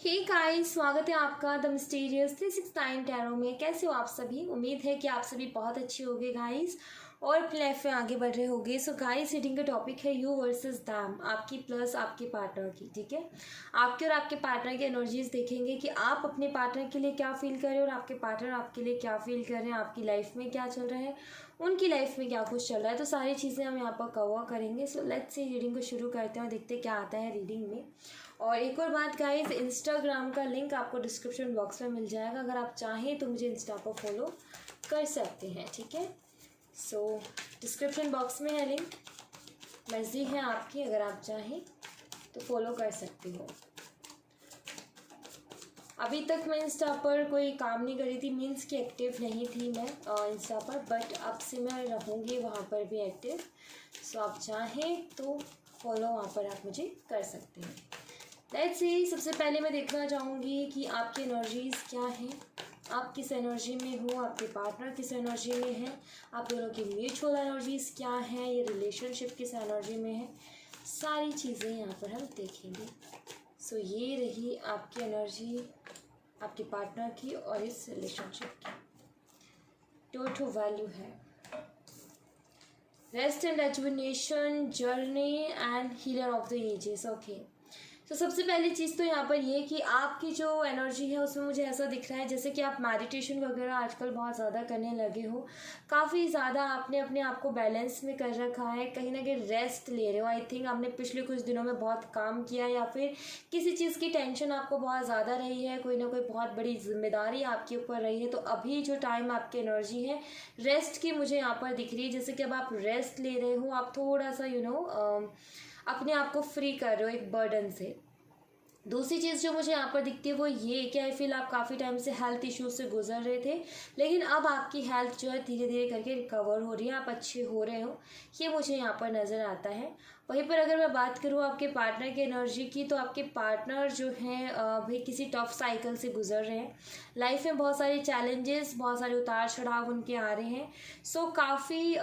Hey guys, स्वागत है आपका द मिस्टीरियस 369 टैरो में। कैसे हो आप सभी? उम्मीद है कि आप सभी बहुत अच्छे होंगे गाइस और अपनी लाइफ में आगे बढ़ रहे होंगे। सो गाइस, रीडिंग का टॉपिक है यू वर्सेस दैम, आपकी प्लस आपके पार्टनर की। ठीक है, आपके और आपके पार्टनर की एनर्जीज देखेंगे कि आप अपने पार्टनर के लिए क्या फील कर रहे हो और आपके पार्टनर आपके लिए क्या फील कर रहे हैं, आपकी लाइफ में क्या चल रहा है, उनकी लाइफ में क्या कुछ चल रहा है। तो सारी चीज़ें हम यहाँ पर कवर करेंगे। सो लेट्स सी, रीडिंग को शुरू करते हैं और देखते हैं क्या आता है रीडिंग में। और एक और बात गाइस, इंस्टाग्राम का लिंक आपको डिस्क्रिप्शन बॉक्स में मिल जाएगा। अगर आप चाहें तो मुझे इंस्टा पर फॉलो कर सकते हैं। ठीक है, सो डिस्क्रिप्शन बॉक्स में है लिंक, मर्जी है आपकी, अगर आप चाहें तो फॉलो कर सकते हो। अभी तक मैं इंस्टा पर कोई काम नहीं करी थी, मीन्स कि एक्टिव नहीं थी मैं इंस्टा पर, बट अब से मैं रहूँगी वहाँ पर भी एक्टिव। सो आप चाहें तो फॉलो वहाँ पर आप मुझे कर सकते हैं। लेट्स सी, सबसे पहले मैं देखना चाहूँगी कि आपकी एनर्जीज़ क्या हैं, आप किस एनर्जी में हो, आपके पार्टनर किस एनर्जी में है, आप दोनों की म्यूचुअल एनर्जीज़ क्या हैं, ये रिलेशनशिप किस एनर्जी में है, सारी चीज़ें यहाँ पर हम देखेंगे। सो ये रही आपकी एनर्जी आपके पार्टनर की और इस रिलेशनशिप की। टोटल वैल्यू है rest and rejuvenation, journey and healer of the ages. Okay, तो सबसे पहली चीज़ तो यहाँ पर ये कि आपकी जो एनर्जी है उसमें मुझे ऐसा दिख रहा है जैसे कि आप मेडिटेशन वगैरह आजकल बहुत ज़्यादा करने लगे हो, काफ़ी ज़्यादा आपने अपने आप को बैलेंस में कर रखा है, कहीं ना कहीं रेस्ट ले रहे हो। आई थिंक आपने पिछले कुछ दिनों में बहुत काम किया या फिर किसी चीज़ की टेंशन आपको बहुत ज़्यादा रही है, कोई ना कोई बहुत बड़ी जिम्मेदारी आपके ऊपर रही है। तो अभी जो टाइम आपकी एनर्जी है रेस्ट की मुझे यहाँ पर दिख रही है, जैसे कि अब आप रेस्ट ले रहे हो, आप थोड़ा सा अपने आप को फ्री कर रहे हो एक बर्डन से। दूसरी चीज़ जो मुझे यहाँ पर दिखती है वो ये कि आई फील आप काफ़ी टाइम से हेल्थ इश्यूज से गुजर रहे थे, लेकिन अब आपकी हेल्थ जो है धीरे धीरे करके रिकवर हो रही है, आप अच्छे हो रहे हो, ये मुझे यहाँ पर नज़र आता है। वहीं पर अगर मैं बात करूँ आपके पार्टनर की एनर्जी की, तो आपके पार्टनर जो हैं भाई किसी टफ साइकिल से गुजर रहे हैं, लाइफ में बहुत सारे चैलेंजेस, बहुत सारे उतार चढ़ाव उनके आ रहे हैं। सो काफ़ी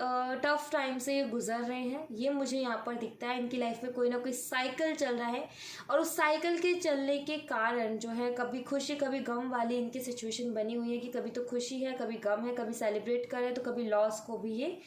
टफ टाइम से ये गुजर रहे हैं, ये मुझे यहाँ पर दिखता है। इनकी लाइफ में कोई ना कोई साइकिल चल रहा है और उस साइकिल के चलने के कारण जो है कभी खुशी कभी गम वाली इनकी सिचुएशन बनी हुई है कि कभी तो खुशी है, कभी गम है, कभी सेलिब्रेट कर रहे हैं तो कभी लॉस को भी ये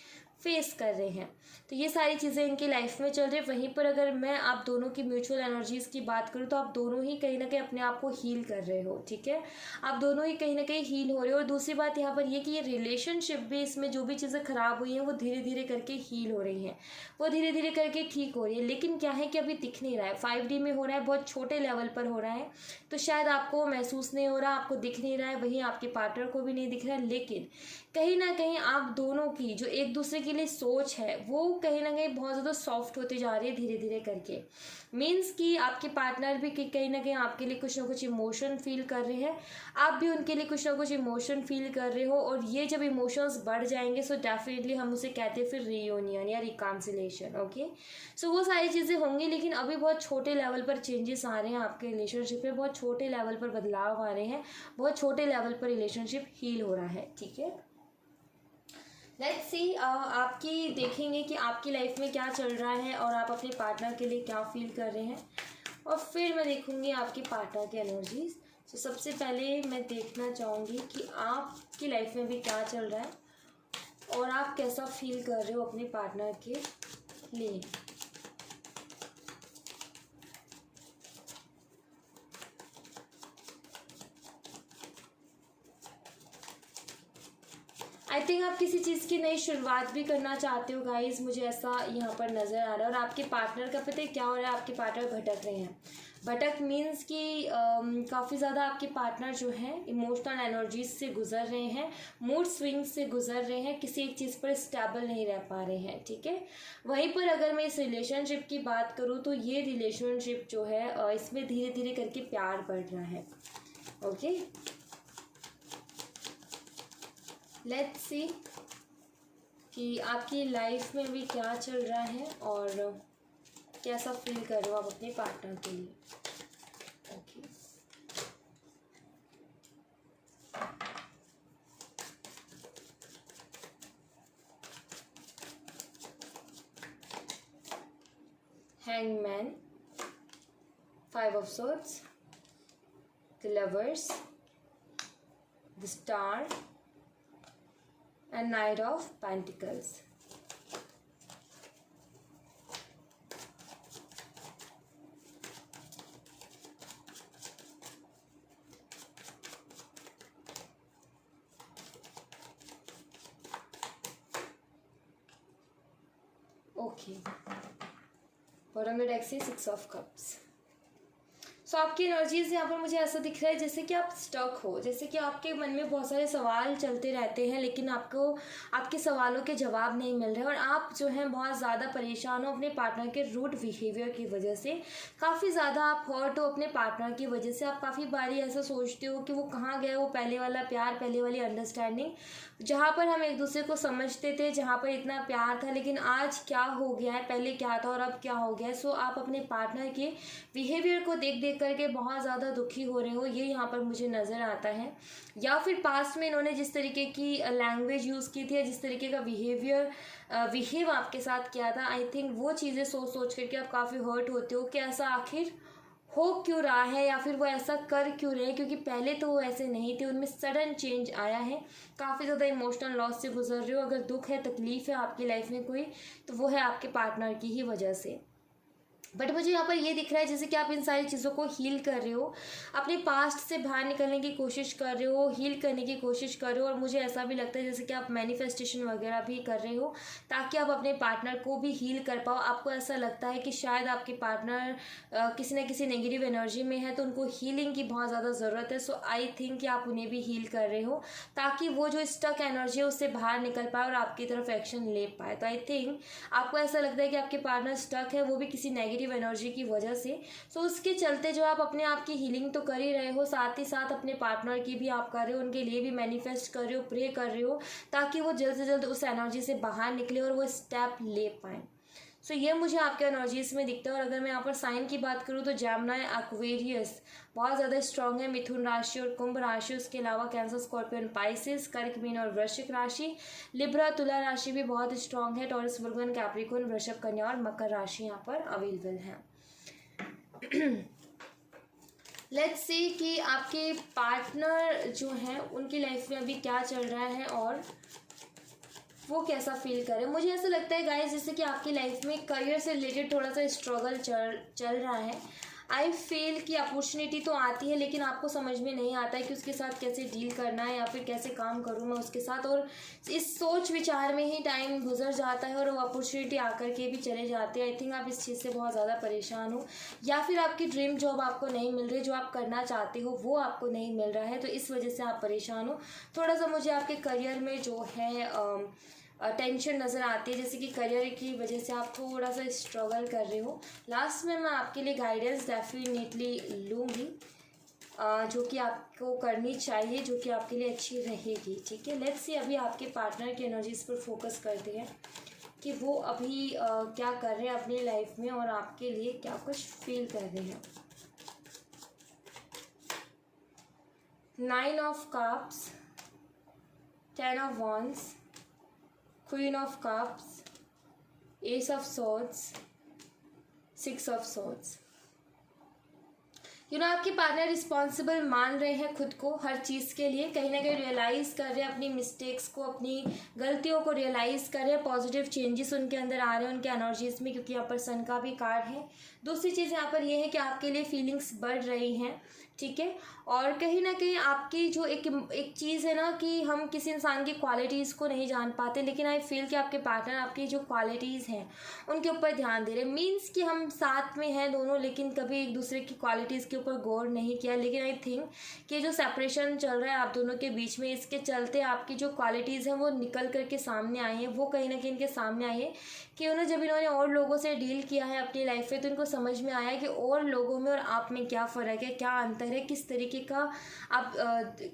फेस कर रहे हैं। तो ये सारी चीज़ें इनकी लाइफ में चल रही है। वहीं पर अगर मैं आप दोनों की म्यूचुअल एनर्जीज़ की बात करूँ तो आप दोनों ही कहीं ना कहीं अपने आप को हील कर रहे हो। ठीक है, आप दोनों ही कहीं ना कहीं हील हो रहे हो। और दूसरी बात यहाँ पर ये कि ये रिलेशनशिप भी, इसमें जो भी चीज़ें ख़राब हुई हैं वो धीरे धीरे करके हील हो रही हैं, वो धीरे धीरे करके ठीक हो रही है। लेकिन क्या है कि अभी दिख नहीं रहा है, 5D में हो रहा है, बहुत छोटे लेवल पर हो रहा है, तो शायद आपको महसूस नहीं हो रहा, आपको दिख नहीं रहा है, वहीं आपके पार्टनर को भी नहीं दिख रहा है। लेकिन कहीं ना कहीं आप दोनों की जो एक दूसरे के लिए सोच है वो कहीं ना कहीं बहुत ज़्यादा सॉफ्ट होती जा रही है धीरे धीरे करके। मीन्स कि आपके पार्टनर भी कहीं ना कहीं आपके लिए कुछ ना कुछ इमोशन फील कर रहे हैं, आप भी उनके लिए कुछ ना कुछ इमोशन फील कर रहे हो। और ये जब इमोशंस बढ़ जाएंगे सो डेफिनेटली हम उसे कहते हैं फिर रियूनियन या रिकॉन्सिलेशन। ओके, सो वो सारी चीज़ें होंगी, लेकिन अभी बहुत छोटे लेवल पर चेंजेस आ रहे हैं आपके रिलेशनशिप में, बहुत छोटे लेवल पर बदलाव आ रहे हैं, बहुत छोटे लेवल पर रिलेशनशिप हील हो रहा है। ठीक है, लेट्स सी, आपकी देखेंगे कि आपकी लाइफ में क्या चल रहा है और आप अपने पार्टनर के लिए क्या फील कर रहे हैं, और फिर मैं देखूंगी आपके पार्टनर की एनर्जीज। तो सबसे पहले मैं देखना चाहूँगी कि आपकी लाइफ में भी क्या चल रहा है और आप कैसा फील कर रहे हो अपने पार्टनर के लिए। आई थिंक आप किसी चीज़ की नई शुरुआत भी करना चाहते हो गाइज, मुझे ऐसा यहाँ पर नज़र आ रहा है। और आपके पार्टनर का पता है क्या हो रहा है, आपके पार्टनर भटक रहे हैं। भटक मीन्स कि काफ़ी ज़्यादा आपके पार्टनर जो हैं इमोशनल एनर्जीज से गुजर रहे हैं, मूड स्विंग से गुजर रहे हैं, किसी एक चीज़ पर स्टेबल नहीं रह पा रहे हैं। ठीक है, वहीं पर अगर मैं इस रिलेशनशिप की बात करूँ तो ये रिलेशनशिप जो है इसमें धीरे धीरे करके प्यार बढ़ रहा है। ओके, लेट्स सी कि आपकी लाइफ में भी क्या चल रहा है और कैसा फील कर रहे हो आप अपने पार्टनर के लिए। Okay, hangman, 5 of swords, the lovers, the star and night of pentacles. Okay, bottom में डेक से 6 ऑफ कप्स। सो आपकी एनर्जीज यहाँ पर मुझे ऐसा दिख रहा है जैसे कि आप स्टक हो, जैसे कि आपके मन में बहुत सारे सवाल चलते रहते हैं लेकिन आपको आपके सवालों के जवाब नहीं मिल रहे और आप जो हैं बहुत ज़्यादा परेशान हो अपने पार्टनर के रूड बिहेवियर की वजह से। काफ़ी ज़्यादा आप हर्ट हो अपने पार्टनर की वजह से। आप काफ़ी बारी ऐसा सोचते हो कि वो कहाँ गया, वो पहले वाला प्यार, पहले वाली अंडरस्टैंडिंग, जहाँ पर हम एक दूसरे को समझते थे, जहाँ पर इतना प्यार था, लेकिन आज क्या हो गया है, पहले क्या था और अब क्या हो गया है। सो आप अपने पार्टनर के बिहेवियर को देख देख करके बहुत ज़्यादा दुखी हो रहे हो, ये यहाँ पर मुझे नज़र आता है। या फिर पास्ट में इन्होंने जिस तरीके की लैंग्वेज यूज़ की थी या जिस तरीके का बिहेव आपके साथ किया था, आई थिंक वो चीज़ें सोच सोच करके आप काफ़ी हर्ट होते हो कि ऐसा आखिर हो क्यों रहा है या फिर वो ऐसा कर क्यों रहे हैं, क्योंकि पहले तो वो ऐसे नहीं थे, उनमें सडन चेंज आया है। काफ़ी ज़्यादा इमोशनल लॉस से गुजर रहे हो। अगर दुख है, तकलीफ़ है आपकी लाइफ में कोई, तो वो है आपके पार्टनर की ही वजह से। बट मुझे यहाँ पर ये दिख रहा है जैसे कि आप इन सारी चीज़ों को हील कर रहे हो, अपने पास्ट से बाहर निकलने की कोशिश कर रहे हो, हील करने की कोशिश कर रहे हो। और मुझे ऐसा भी लगता है जैसे कि आप मैनिफेस्टेशन वगैरह भी कर रहे हो ताकि आप अपने पार्टनर को भी हील कर पाओ। आपको ऐसा लगता है कि शायद आपके पार्टनर किसी न किसी नेगेटिव एनर्जी में है तो उनको हीलिंग की बहुत ज़्यादा ज़रूरत है। सो आई थिंक कि आप उन्हें भी हील कर रहे हो ताकि वो जो स्टक एनर्जी है उससे बाहर निकल पाए और आपकी तरफ एक्शन ले पाए। तो आई थिंक आपको ऐसा लगता है कि आपके पार्टनर स्टक है, वो भी किसी नेगेटिव एनर्जी की वजह से। सो उसके चलते जो आप अपने आप की हीलिंग तो कर ही रहे हो, साथ ही साथ अपने पार्टनर की भी आप कर रहे हो, उनके लिए भी मैनिफेस्ट कर रहे हो, प्रे कर रहे हो ताकि वो जल्द से जल्द उस एनर्जी से बाहर निकले और वो स्टेप ले पाए। सो ये मुझे आपके एनर्जीज में दिखता है। और अगर मैं यहाँ पर साइन की बात करूँ तो जेमिनी, एक्वेरियस बहुत ज़्यादा स्ट्रॉन्ग है, मिथुन राशि और कुंभ राशि, उसके अलावा कैंसर, स्कॉर्पियन, पाइसेस, कर्क, मीन और वृश्चिक राशि, लिब्रा, तुला राशि भी बहुत स्ट्रॉन्ग है, टॉरस, वर्गन, कैप्रिकॉर्न, वृषभ, कन्या और मकर राशि यहाँ पर अवेलेबल है। लेट्स सी कि आपके पार्टनर जो हैं उनकी लाइफ में अभी क्या चल रहा है और वो कैसा फील करे। मुझे ऐसा लगता है गाइस जैसे कि आपकी लाइफ में करियर से रिलेटेड थोड़ा सा स्ट्रगल चल रहा है। आई फील कि अपॉर्चुनिटी तो आती है लेकिन आपको समझ में नहीं आता है कि उसके साथ कैसे डील करना है या फिर कैसे काम करूँ मैं उसके साथ, और इस सोच विचार में ही टाइम गुजर जाता है और वो अपॉर्चुनिटी आकर के भी चले जाते हैं। आई थिंक आप इस चीज़ से बहुत ज़्यादा परेशान हो या फिर आपकी ड्रीम जॉब आपको नहीं मिल रही, जो आप करना चाहते हो वो आपको नहीं मिल रहा है, तो इस वजह से आप परेशान हो। थोड़ा सा मुझे आपके करियर में जो है टेंशन नज़र आती है, जैसे कि करियर की वजह से आप थोड़ा सा स्ट्रगल कर रहे हो। लास्ट में मैं आपके लिए गाइडेंस डेफिनेटली लूँगी जो कि आपको करनी चाहिए, जो कि आपके लिए अच्छी रहेगी। ठीक है, लेट्स सी अभी आपके पार्टनर की एनर्जीज पर फोकस करते हैं कि वो अभी क्या कर रहे हैं अपनी लाइफ में और आपके लिए क्या कुछ फील कर रहे हैं। 9 of cups, 10 of wands, Queen of Cups, Ace of Swords, 6 of Swords। आपके पार्टनर रिस्पॉन्सिबल मान रहे हैं खुद को हर चीज़ के लिए, कहीं ना कहीं रियलाइज़ कर रहे हैं अपनी मिस्टेक्स को, अपनी गलतियों को रियलाइज़ कर रहे हैं। पॉजिटिव चेंजेस उनके अंदर आ रहे हैं उनके एनर्जीज में, क्योंकि यहाँ पर सन का भी कार्ड है। दूसरी चीज़ यहाँ पर यह है कि आपके लिए फीलिंग्स बढ़ रही हैं। ठीक है, और कहीं ना कहीं आपकी जो एक चीज़ है ना कि हम किसी इंसान की क्वालिटीज़ को नहीं जान पाते, लेकिन आई फील कि आपके पार्टनर आपकी जो क्वालिटीज़ हैं उनके ऊपर ध्यान दे रहे हैं। मीन्स कि हम साथ में हैं दोनों लेकिन कभी एक दूसरे की क्वालिटीज़ के ऊपर गौर नहीं किया। लेकिन आई थिंक कि जो सेपरेशन चल रहा है आप दोनों के बीच में, इसके चलते आपकी जो क्वालिटीज़ हैं वो निकल करके सामने आई हैं। वो कहीं ना कहीं इनके सामने आई है कि जब इन्होंने और लोगों से डील किया है अपनी लाइफ में तो इनको समझ में आया कि और लोगों में और आप में क्या फ़र्क है, क्या अंतर है, किस तरीके का आप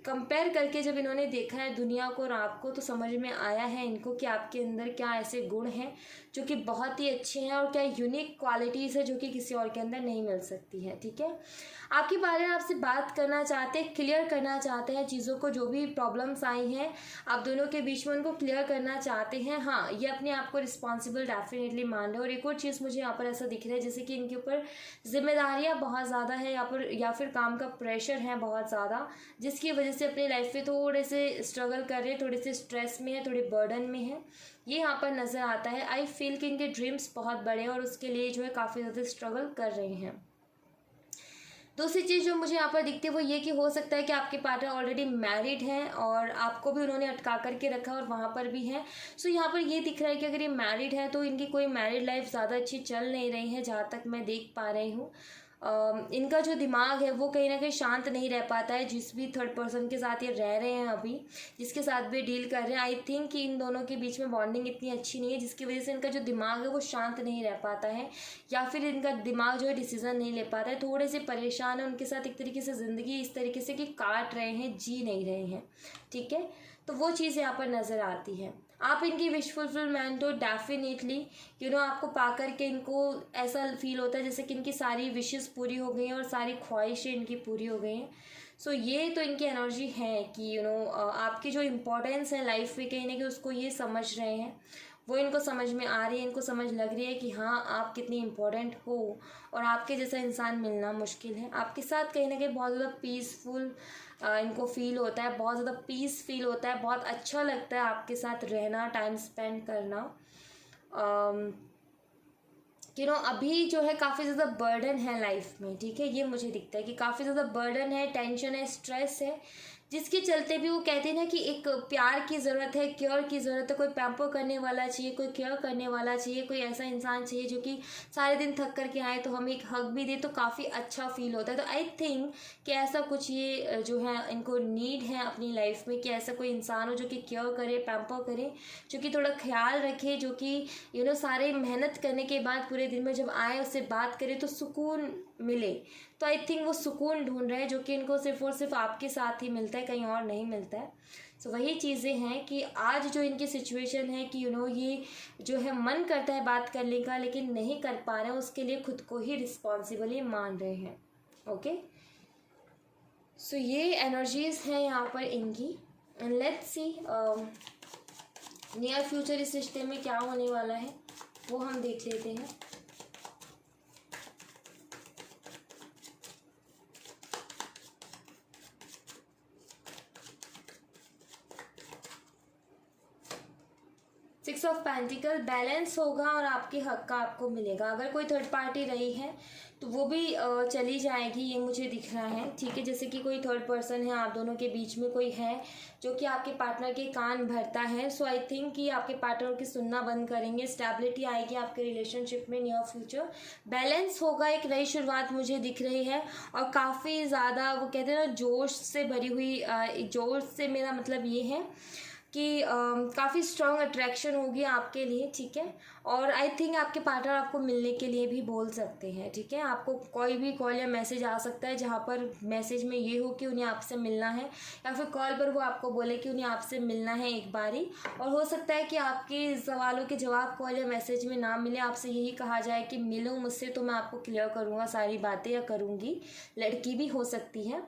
कंपेयर करके जब इन्होंने देखा है दुनिया को और आपको, तो समझ में आया है इनको कि आपके अंदर क्या ऐसे गुण हैं जो कि बहुत ही अच्छे हैं और क्या यूनिक क्वालिटीज़ है जो कि किसी और के अंदर नहीं मिल सकती है। ठीक है, आपके पार्टनर आपसे बात करना चाहते हैं, क्लियर करना चाहते हैं चीज़ों को, जो भी प्रॉब्लम्स आई हैं आप दोनों के बीच में उनको क्लियर करना चाहते हैं। हाँ, ये अपने आप को रिस्पॉन्सिबल डेफिनेटली मान रहे हैं। और एक और चीज़ मुझे यहाँ पर ऐसा दिख रहा है जैसे कि इनके ऊपर जिम्मेदारियाँ बहुत ज़्यादा है यहाँ पर, या फिर काम का प्रेशर है बहुत ज़्यादा, जिसकी वजह से अपनी लाइफ में थोड़े से स्ट्रगल कर रहे हैं, थोड़े से स्ट्रेस में है, थोड़े बर्डन में है, ये यहाँ पर नज़र आता है। आई फील कि इनके ड्रीम्स बहुत बड़े हैं और उसके लिए जो है काफ़ी ज़्यादा स्ट्रगल कर रहे हैं। दूसरी चीज़ जो मुझे यहाँ पर दिखती है वो ये कि हो सकता है कि आपके पार्टनर ऑलरेडी मैरिड हैं और आपको भी उन्होंने अटका करके रखा और वहाँ पर भी है। सो यहाँ पर ये दिख रहा है कि अगर ये मैरिड है तो इनकी कोई मैरिड लाइफ ज़्यादा अच्छी चल नहीं रही है, जहाँ तक मैं देख पा रही हूँ। इनका जो दिमाग है वो कहीं ना कहीं शांत नहीं रह पाता है, जिस भी थर्ड पर्सन के साथ ये रह रहे हैं अभी, जिसके साथ भी डील कर रहे हैं। आई थिंक कि इन दोनों के बीच में बॉन्डिंग इतनी अच्छी नहीं है, जिसकी वजह से इनका जो दिमाग है वो शांत नहीं रह पाता है, या फिर इनका दिमाग जो है डिसीजन नहीं ले पाता है। थोड़े से परेशान है, उनके साथ एक तरीके से ज़िंदगी इस तरीके से कि काट रहे हैं, जी नहीं रहे हैं। ठीक है, तो वो चीज़ यहाँ पर नज़र आती है। आप इनकी विश फुलफिलमेंट हो डेफिनेटली, आपको पा कर के इनको ऐसा फील होता है जैसे कि इनकी सारी विशेस पूरी हो गई हैं और सारी ख्वाहिशें इनकी पूरी हो गई हैं। सो ये तो इनकी एनर्जी है कि आपकी जो इम्पोर्टेंस है लाइफ में कहीं ना कहीं उसको ये समझ रहे हैं, वो इनको समझ में आ रही है, इनको समझ लग रही है कि हाँ आप कितनी इम्पोर्टेंट हो और आपके जैसा इंसान मिलना मुश्किल है। आपके साथ कहीं ना कहीं बहुत ज़्यादा पीसफुल इनको फील होता है, बहुत ज़्यादा पीस फील होता है, बहुत अच्छा लगता है आपके साथ रहना, टाइम स्पेंड करना। अभी जो है काफ़ी ज़्यादा बर्डन है लाइफ में। ठीक है, ये मुझे दिखता है कि काफ़ी ज़्यादा बर्डन है, टेंशन है, स्ट्रेस है, जिसके चलते भी वो कहते हैं ना कि एक प्यार की ज़रूरत है, केयर की ज़रूरत है, कोई पैम्पर करने वाला चाहिए, कोई केयर करने वाला चाहिए, कोई ऐसा इंसान चाहिए जो कि सारे दिन थक करके आए तो हमें एक हग भी दे तो काफ़ी अच्छा फील होता है। तो आई थिंक कि ऐसा कुछ ये जो है इनको नीड है अपनी लाइफ में, कि ऐसा कोई इंसान हो जो कि केयर करे, पैम्पर करे, जो कि थोड़ा ख्याल रखे, जो कि सारे मेहनत करने के बाद पूरे दिन में जब आए उससे बात करे तो सुकून मिले। तो आई थिंक वो सुकून ढूंढ रहे हैं जो कि इनको सिर्फ और सिर्फ आपके साथ ही मिलता है, कहीं और नहीं मिलता है। सो वही चीज़ें हैं कि आज जो इनकी सिचुएशन है कि ये जो है मन करता है बात करने का लेकिन नहीं कर पा रहे हैं, उसके लिए खुद को ही रिस्पॉन्सिबली मान रहे हैं। ओके, सो ये एनर्जीज हैं यहाँ पर इनकी। And let's see near future इस रिश्ते में क्या होने वाला है वो हम देख लेते हैं। सिक्स ऑफ पेंटिकल बैलेंस होगा और आपके हक का आपको मिलेगा। अगर कोई थर्ड पार्टी रही है तो वो भी चली जाएगी, ये मुझे दिख रहा है। ठीक है, जैसे कि कोई थर्ड पर्सन है, आप दोनों के बीच में कोई है जो कि आपके पार्टनर के कान भरता है। सो आई थिंक कि आपके पार्टनर की सुनना बंद करेंगे, स्टेबिलिटी आएगी आपके रिलेशनशिप में। नियर फ्यूचर बैलेंस होगा, एक नई शुरुआत मुझे दिख रही है और काफ़ी ज़्यादा वो कहते हैं ना जोश से भरी हुई, जोश से मेरा मतलब ये है कि काफ़ी स्ट्रॉन्ग अट्रैक्शन होगी आपके लिए। ठीक है, और आई थिंक आपके पार्टनर आपको मिलने के लिए भी बोल सकते हैं। ठीक है, आपको कोई भी कॉल या मैसेज आ सकता है जहाँ पर मैसेज में ये हो कि उन्हें आपसे मिलना है, या फिर कॉल पर वो आपको बोले कि उन्हें आपसे मिलना है एक बारी। और हो सकता है कि आपके सवालों के जवाब कॉल या मैसेज में ना मिले, आपसे यही कहा जाए कि मिलो मुझसे तो मैं आपको क्लियर करूँगा सारी बातें, या करूँगी। लड़की भी हो सकती है,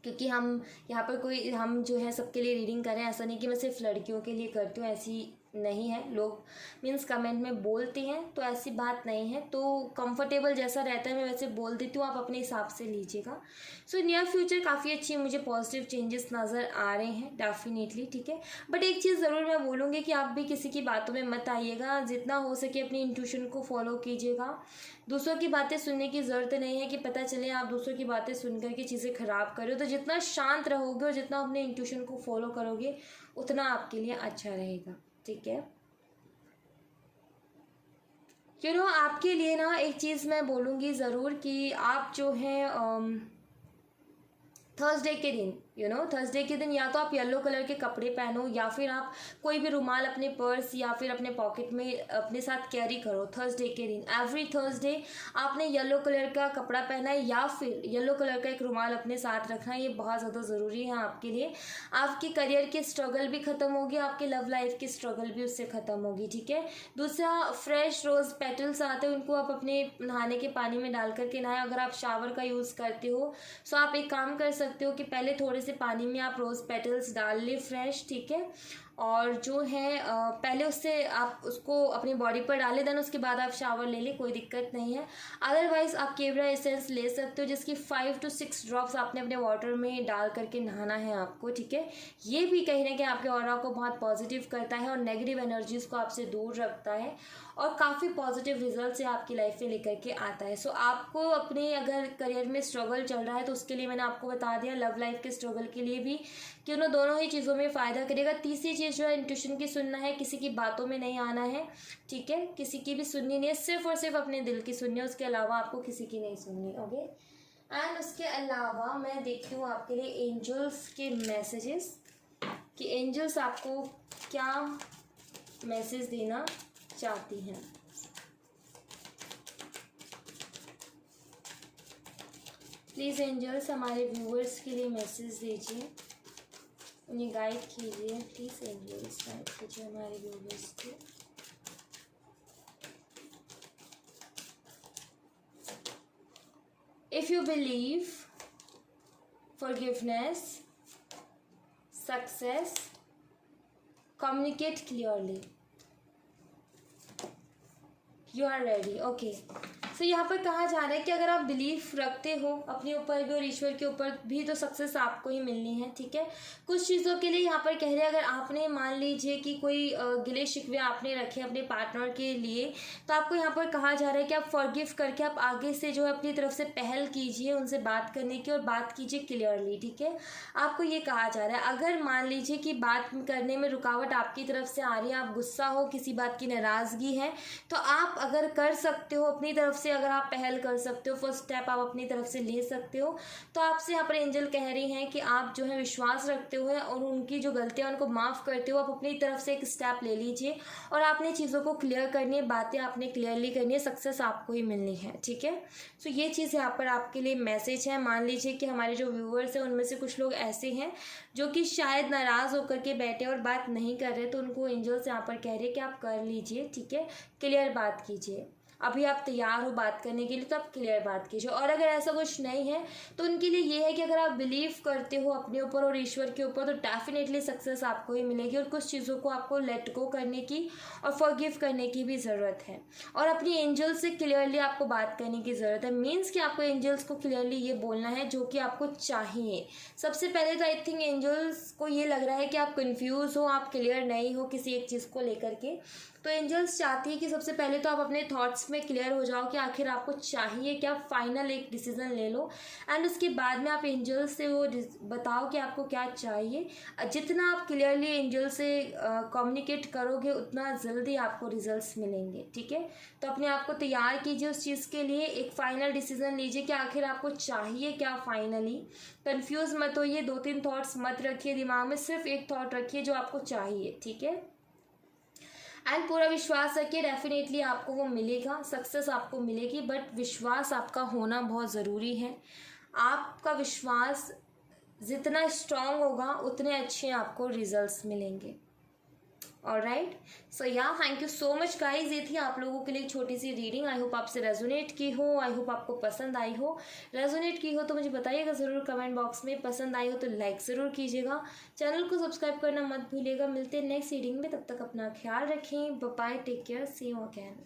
क्योंकि हम यहाँ पर हम जो है सबके लिए रीडिंग करें, ऐसा नहीं कि मैं सिर्फ लड़कियों के लिए करती हूँ, ऐसी नहीं है। लोग मीन्स कमेंट में बोलते हैं तो ऐसी बात नहीं है, तो कंफर्टेबल जैसा रहता है मैं वैसे बोल देती हूँ, आप अपने हिसाब से लीजिएगा। सो नियर फ्यूचर काफ़ी अच्छी मुझे पॉजिटिव चेंजेस नज़र आ रहे हैं डेफिनेटली। ठीक है, बट एक चीज़ ज़रूर मैं बोलूँगी कि आप भी किसी की बातों में मत आइएगा, जितना हो सके अपनी इंट्यूशन को फॉलो कीजिएगा। दूसरों की बातें सुनने की ज़रूरत नहीं है कि पता चले आप दूसरों की बातें सुन करके चीज़ें ख़राब करो। तो जितना शांत रहोगे और जितना अपने इंट्यूशन को फॉलो करोगे उतना आपके लिए अच्छा रहेगा। ठीक है, आपके लिए ना एक चीज़ मैं बोलूँगी ज़रूर कि आप जो है थर्सडे के दिन थर्सडे के दिन या तो आप येलो कलर के कपड़े पहनो या फिर आप कोई भी रुमाल अपने पर्स या फिर अपने पॉकेट में अपने साथ कैरी करो। थर्सडे के दिन एवरी थर्सडे आपने येलो कलर का कपड़ा पहना है या फिर येलो कलर का एक रुमाल अपने साथ रखना है। ये बहुत ज़्यादा ज़रूरी है आपके लिए। आपके करियर की स्ट्रगल भी ख़त्म होगी, आपके लव लाइफ की स्ट्रगल भी उससे ख़त्म होगी, ठीक है। दूसरा, फ्रेश रोज़ पेटल्स आते हैं, उनको आप अपने नहाने के पानी में डाल करके नहाएं। अगर आप शावर का यूज़ करते हो तो आप एक काम कर सकते हो कि पहले थोड़े से पानी में आप रोज़ पेटल्स डाल ले फ्रेश, ठीक है। और जो है पहले उससे आप उसको अपनी बॉडी पर डालें, देन उसके बाद आप शावर ले लें, कोई दिक्कत नहीं है। अदरवाइज़ आप केवड़ा एसेंस ले सकते हो जिसकी 5 to 6 ड्रॉप्स आपने अपने वाटर में डाल करके नहाना है आपको, ठीक है। ये भी कहीं ना कहीं आपके ऑरा को बहुत पॉजिटिव करता है और नेगेटिव एनर्जीज़ को आपसे दूर रखता है और काफ़ी पॉजिटिव रिजल्ट से आपकी लाइफ में लेकर के आता है। सो आपको अपने अगर करियर में स्ट्रगल चल रहा है तो उसके लिए मैंने आपको बता दिया, लव लाइफ के स्ट्रगल के लिए भी, कि उन दोनों ही चीज़ों में फ़ायदा करेगा। तीसरी चीज़ जो है इंट्यूशन की सुनना है, किसी की बातों में नहीं आना है, ठीक है। किसी की भी सुननी नहीं है, सिर्फ और सिर्फ अपने दिल की सुननी है, उसके अलावा आपको किसी की नहीं सुननी, ओके। एंड उसके अलावा मैं देखती हूँ आपके लिए एंजल्स के मैसेजेस, कि एंजल्स आपको क्या मैसेज देना चाहती हैं। प्लीज़ एंजल्स हमारे व्यूअर्स के लिए मैसेज दीजिए, उन्हें गाइड कीजिए। प्लीज़ एंजल्स गाइड कीजिए हमारे व्यूअर्स को। If you believe, forgiveness, success, communicate clearly, you are ready, okay. So यहाँ पर कहा जा रहा है कि अगर आप बिलीफ रखते हो अपने ऊपर भी और ईश्वर के ऊपर भी तो सक्सेस आपको ही मिलनी है, ठीक है। कुछ चीज़ों के लिए यहाँ पर कह रहे हैं, अगर आपने मान लीजिए कि कोई गिले शिकवे आपने रखे अपने पार्टनर के लिए, तो आपको यहाँ पर कहा जा रहा है कि आप फॉरगिव करके आप आगे से जो है अपनी तरफ से पहल कीजिए उनसे बात करने की, और बात कीजिए क्लियरली, ठीक है। आपको ये कहा जा रहा है अगर मान लीजिए कि बात करने में रुकावट आपकी तरफ से आ रही है, आप गुस्सा हो, किसी बात की नाराज़गी है, तो आप अगर कर सकते हो अपनी तरफ से, अगर आप पहल कर सकते हो, फर्स्ट स्टेप आप अपनी तरफ से ले सकते हो, तो आपसे यहाँ पर एंजल कह रही हैं कि आप जो है विश्वास रखते हुए और उनकी जो गलतियाँ उनको माफ़ करते हो, आप अपनी तरफ से एक स्टेप ले लीजिए और आपने चीज़ों को क्लियर करनी है, बातें आपने क्लियरली करनी है, सक्सेस आपको ही मिलनी है, ठीक है। सो ये चीज़ यहाँ पर आपके लिए मैसेज है। मान लीजिए कि हमारे जो व्यूअर्स हैं उनमें से कुछ लोग ऐसे हैं जो कि शायद नाराज़ होकर के बैठे और बात नहीं कर रहे, तो उनको एंजल्स यहाँ पर कह रहे हैं कि आप कर लीजिए, ठीक है, क्लियर बात कीजिए। अभी आप तैयार हो बात करने के लिए तो आप क्लियर बात कीजिए। और अगर ऐसा कुछ नहीं है तो उनके लिए ये है कि अगर आप बिलीव करते हो अपने ऊपर और ईश्वर के ऊपर, तो डेफिनेटली सक्सेस आपको ही मिलेगी। और कुछ चीज़ों को आपको लेट गो करने की और फॉरगिव करने की भी ज़रूरत है, और अपनी एंजल्स से क्लियरली आपको बात करने की ज़रूरत है। मीन्स कि आपको एंजल्स को क्लियरली ये बोलना है जो कि आपको चाहिए। सबसे पहले तो आई थिंक एंजल्स को ये लग रहा है कि आप कन्फ्यूज़ हो, आप क्लियर नहीं हो किसी एक चीज़ को लेकर के, तो एंजल्स चाहती है कि सबसे पहले तो आप अपने थॉट्स में क्लियर हो जाओ कि आखिर आपको चाहिए क्या, फाइनल एक डिसीजन ले लो, एंड उसके बाद में आप एंजल्स से वो बताओ कि आपको क्या चाहिए। जितना आप क्लियरली एंजल से कम्युनिकेट करोगे उतना जल्दी आपको रिजल्ट्स मिलेंगे, ठीक है। तो अपने आप को तैयार कीजिए उस चीज़ के लिए, एक फाइनल डिसीजन लीजिए कि आखिर आपको चाहिए क्या फाइनली। कन्फ्यूज़ मत होइए, 2-3 थॉट्स मत रखिए दिमाग में, सिर्फ एक थॉट रखिए जो आपको चाहिए, ठीक है। एंड पूरा विश्वास रखिए, डेफिनेटली आपको वो मिलेगा, सक्सेस आपको मिलेगी, बट विश्वास आपका होना बहुत ज़रूरी है। आपका विश्वास जितना स्ट्रांग होगा उतने अच्छे आपको रिजल्ट्स मिलेंगे। ऑलराइट, सो या thank you so much guys. ये थी आप लोगों के लिए छोटी सी रीडिंग। आई होप आपसे रेजोनेट की हो, आई होप आपको पसंद आई हो। रेजोनेट की हो तो मुझे बताइएगा ज़रूर कमेंट बॉक्स में, पसंद आई हो तो लाइक ज़रूर कीजिएगा, चैनल को सब्सक्राइब करना मत भूलिएगा। मिलते हैं नेक्स्ट रीडिंग में, तब तक अपना ख्याल रखें, bye bye, take care, see you again.